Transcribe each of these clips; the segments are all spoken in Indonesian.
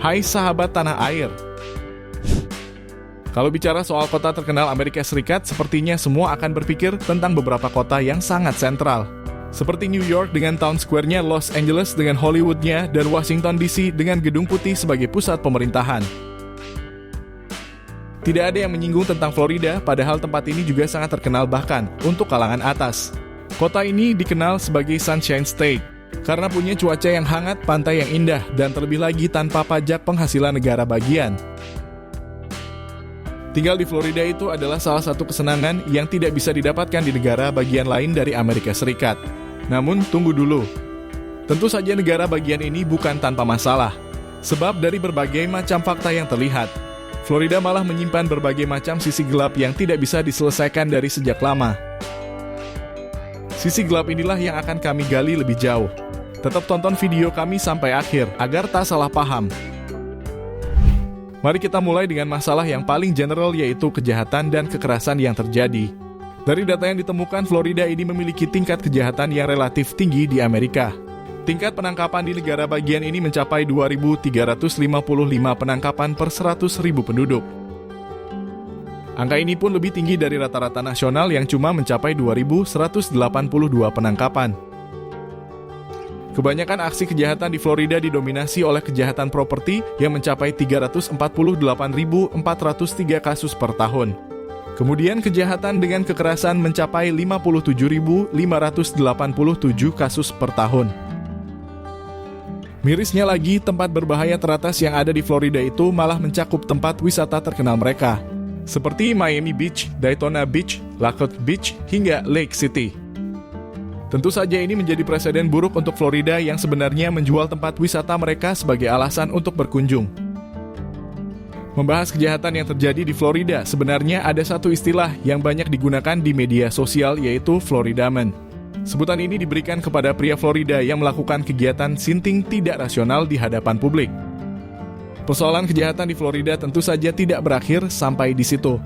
Hai sahabat tanah air. Kalau bicara soal kota terkenal Amerika Serikat, sepertinya semua akan berpikir tentang beberapa kota yang sangat sentral. Seperti New York dengan Town Square-nya, Los Angeles dengan Hollywood-nya, dan Washington DC dengan Gedung Putih sebagai pusat pemerintahan. Tidak ada yang menyinggung tentang Florida, padahal tempat ini juga sangat terkenal bahkan untuk kalangan atas. Kota ini dikenal sebagai Sunshine State, karena punya cuaca yang hangat, pantai yang indah, dan terlebih lagi tanpa pajak penghasilan negara bagian. Tinggal di Florida itu adalah salah satu kesenangan yang tidak bisa didapatkan di negara bagian lain dari Amerika Serikat. Namun, tunggu dulu. Tentu saja negara bagian ini bukan tanpa masalah. Sebab dari berbagai macam fakta yang terlihat, Florida malah menyimpan berbagai macam sisi gelap yang tidak bisa diselesaikan dari sejak lama. Sisi gelap inilah yang akan kami gali lebih jauh. Tetap tonton video kami sampai akhir, agar tak salah paham. Mari kita mulai dengan masalah yang paling general, yaitu kejahatan dan kekerasan yang terjadi. Dari data yang ditemukan, Florida ini memiliki tingkat kejahatan yang relatif tinggi di Amerika. Tingkat penangkapan di negara bagian ini mencapai 2.355 penangkapan per 100.000 penduduk. Angka ini pun lebih tinggi dari rata-rata nasional yang cuma mencapai 2.182 penangkapan. Kebanyakan aksi kejahatan di Florida didominasi oleh kejahatan properti yang mencapai 348.403 kasus per tahun. Kemudian kejahatan dengan kekerasan mencapai 57.587 kasus per tahun. Mirisnya lagi, tempat berbahaya teratas yang ada di Florida itu malah mencakup tempat wisata terkenal mereka, seperti Miami Beach, Daytona Beach, Laguna Beach, hingga Lake City. Tentu saja ini menjadi presiden buruk untuk Florida yang sebenarnya menjual tempat wisata mereka sebagai alasan untuk berkunjung. Membahas kejahatan yang terjadi di Florida, sebenarnya ada satu istilah yang banyak digunakan di media sosial, yaitu Florida Man. Sebutan ini diberikan kepada pria Florida yang melakukan kegiatan sinting tidak rasional di hadapan publik. Persoalan kejahatan di Florida tentu saja tidak berakhir sampai di situ.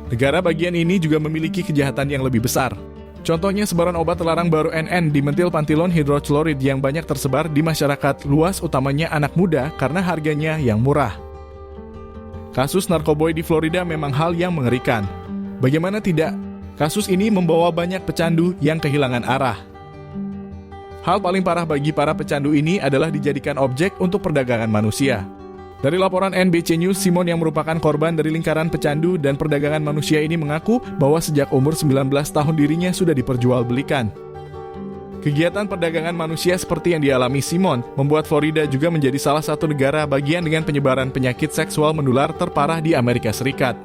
Negara bagian ini juga memiliki kejahatan yang lebih besar. Contohnya sebaran obat terlarang baru NN dimetilpantilon hidroklorid yang banyak tersebar di masyarakat luas, utamanya anak muda karena harganya yang murah. Kasus narkoboy di Florida memang hal yang mengerikan. Bagaimana tidak? Kasus ini membawa banyak pecandu yang kehilangan arah. Hal paling parah bagi para pecandu ini adalah dijadikan objek untuk perdagangan manusia. Dari laporan NBC News, Simon yang merupakan korban dari lingkaran pecandu dan perdagangan manusia ini mengaku bahwa sejak umur 19 tahun dirinya sudah diperjualbelikan. Kegiatan perdagangan manusia seperti yang dialami Simon membuat Florida juga menjadi salah satu negara bagian dengan penyebaran penyakit seksual menular terparah di Amerika Serikat.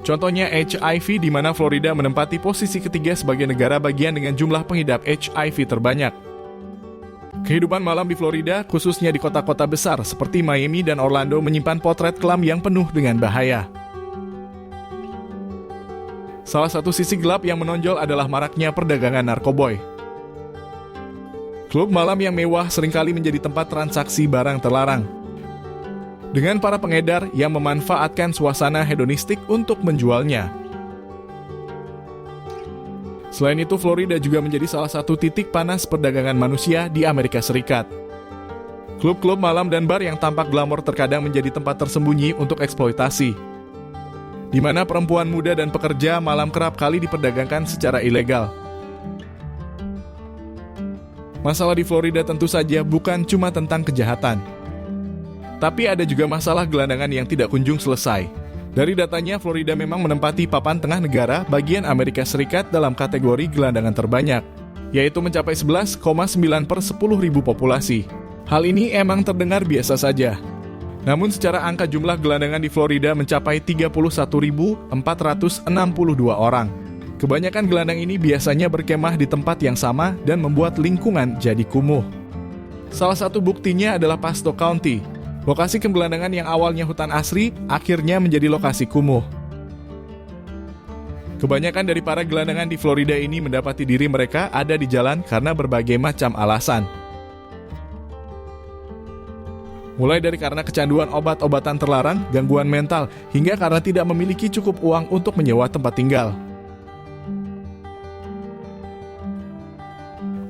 Contohnya HIV, di mana Florida menempati posisi ketiga sebagai negara bagian dengan jumlah pengidap HIV terbanyak. Kehidupan malam di Florida, khususnya di kota-kota besar seperti Miami dan Orlando, menyimpan potret kelam yang penuh dengan bahaya. Salah satu sisi gelap yang menonjol adalah maraknya perdagangan narkoboy. Klub malam yang mewah seringkali menjadi tempat transaksi barang terlarang, dengan para pengedar yang memanfaatkan suasana hedonistik untuk menjualnya. Selain itu, Florida juga menjadi salah satu titik panas perdagangan manusia di Amerika Serikat. Klub-klub malam dan bar yang tampak glamor terkadang menjadi tempat tersembunyi untuk eksploitasi, di mana perempuan muda dan pekerja malam kerap kali diperdagangkan secara ilegal. Masalah di Florida tentu saja bukan cuma tentang kejahatan, tapi ada juga masalah gelandangan yang tidak kunjung selesai. Dari datanya, Florida memang menempati papan tengah negara bagian Amerika Serikat dalam kategori gelandangan terbanyak, yaitu mencapai 11,9 per 10.000 populasi. Hal ini emang terdengar biasa saja. Namun secara angka jumlah gelandangan di Florida mencapai 31.462 orang. Kebanyakan gelandang ini biasanya berkemah di tempat yang sama dan membuat lingkungan jadi kumuh. Salah satu buktinya adalah Pasco County. Lokasi gelandangan yang awalnya hutan asri, akhirnya menjadi lokasi kumuh. Kebanyakan dari para gelandangan di Florida ini mendapati diri mereka ada di jalan karena berbagai macam alasan. Mulai dari karena kecanduan obat-obatan terlarang, gangguan mental, hingga karena tidak memiliki cukup uang untuk menyewa tempat tinggal.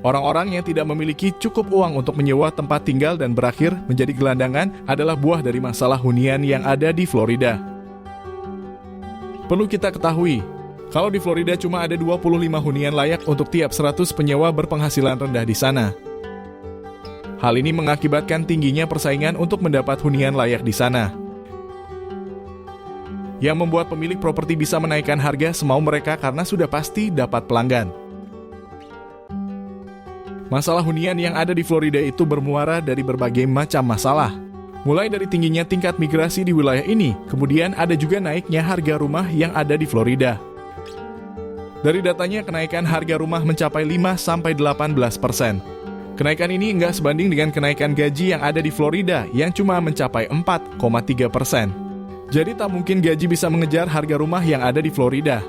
Orang-orang yang tidak memiliki cukup uang untuk menyewa tempat tinggal dan berakhir menjadi gelandangan adalah buah dari masalah hunian yang ada di Florida. Perlu kita ketahui, kalau di Florida cuma ada 25 hunian layak untuk tiap 100 penyewa berpenghasilan rendah di sana. Hal ini mengakibatkan tingginya persaingan untuk mendapat hunian layak di sana, yang membuat pemilik properti bisa menaikkan harga semau mereka karena sudah pasti dapat pelanggan. Masalah hunian yang ada di Florida itu bermuara dari berbagai macam masalah. Mulai dari tingginya tingkat migrasi di wilayah ini, kemudian ada juga naiknya harga rumah yang ada di Florida. Dari datanya, kenaikan harga rumah mencapai 5-18%. Kenaikan ini enggak sebanding dengan kenaikan gaji yang ada di Florida yang cuma mencapai 4,3%. Jadi tak mungkin gaji bisa mengejar harga rumah yang ada di Florida.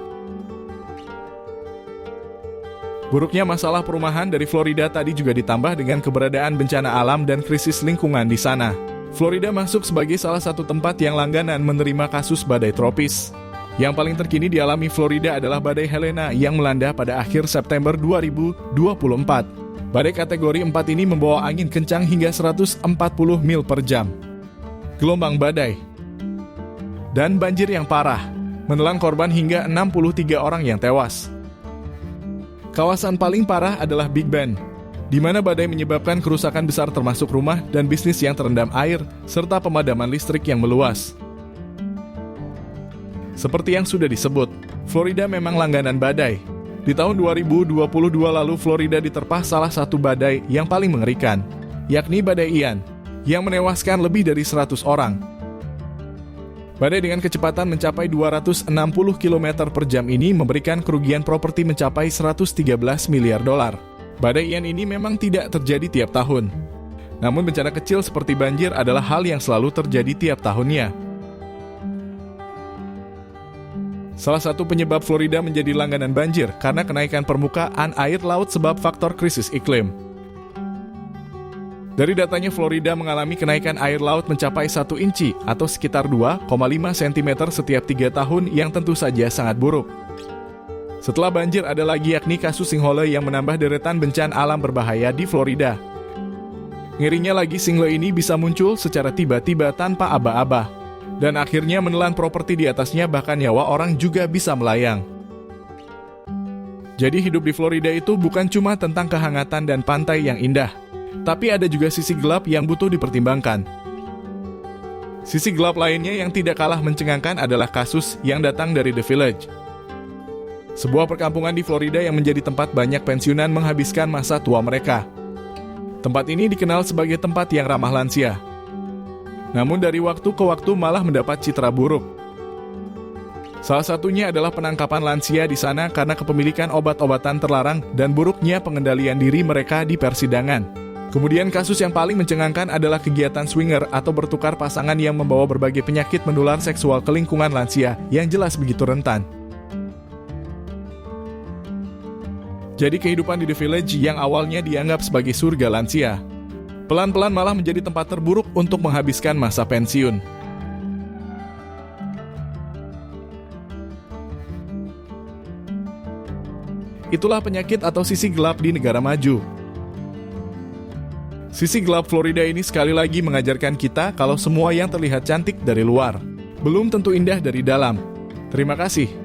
Buruknya masalah perumahan dari Florida tadi juga ditambah dengan keberadaan bencana alam dan krisis lingkungan di sana. Florida masuk sebagai salah satu tempat yang langganan menerima kasus badai tropis. Yang paling terkini dialami Florida adalah badai Helena yang melanda pada akhir September 2024. Badai kategori 4 ini membawa angin kencang hingga 140 mil per jam. Gelombang badai dan banjir yang parah menelan korban hingga 63 orang yang tewas. Kawasan paling parah adalah Big Bend, di mana badai menyebabkan kerusakan besar termasuk rumah dan bisnis yang terendam air, serta pemadaman listrik yang meluas. Seperti yang sudah disebut, Florida memang langganan badai. Di tahun 2022 lalu Florida diterpa salah satu badai yang paling mengerikan, yakni badai Ian, yang menewaskan lebih dari 100 orang. Badai dengan kecepatan mencapai 260 km per jam ini memberikan kerugian properti mencapai 113 miliar dolar. Badai Ian ini memang tidak terjadi tiap tahun. Namun bencana kecil seperti banjir adalah hal yang selalu terjadi tiap tahunnya. Salah satu penyebab Florida menjadi langganan banjir karena kenaikan permukaan air laut sebab faktor krisis iklim. Dari datanya, Florida mengalami kenaikan air laut mencapai 1 inci atau sekitar 2,5 cm setiap 3 tahun yang tentu saja sangat buruk. Setelah banjir ada lagi yakni kasus sinkhole yang menambah deretan bencana alam berbahaya di Florida. Ngerinya lagi sinkhole ini bisa muncul secara tiba-tiba tanpa aba-aba, dan akhirnya menelan properti di atasnya, bahkan nyawa orang juga bisa melayang. Jadi hidup di Florida itu bukan cuma tentang kehangatan dan pantai yang indah, tapi ada juga sisi gelap yang butuh dipertimbangkan. Sisi gelap lainnya yang tidak kalah mencengangkan adalah kasus yang datang dari The Village, sebuah perkampungan di Florida yang menjadi tempat banyak pensiunan menghabiskan masa tua mereka. Tempat ini dikenal sebagai tempat yang ramah lansia, namun dari waktu ke waktu malah mendapat citra buruk. Salah satunya adalah penangkapan lansia di sana karena kepemilikan obat-obatan terlarang dan buruknya pengendalian diri mereka di persidangan. Kemudian kasus yang paling mencengangkan adalah kegiatan swinger atau bertukar pasangan yang membawa berbagai penyakit menular seksual ke lingkungan lansia yang jelas begitu rentan. Jadi kehidupan di The Village yang awalnya dianggap sebagai surga lansia, pelan-pelan malah menjadi tempat terburuk untuk menghabiskan masa pensiun. Itulah penyakit atau sisi gelap di negara maju. Sisi gelap Florida ini sekali lagi mengajarkan kita kalau semua yang terlihat cantik dari luar belum tentu indah dari dalam. Terima kasih.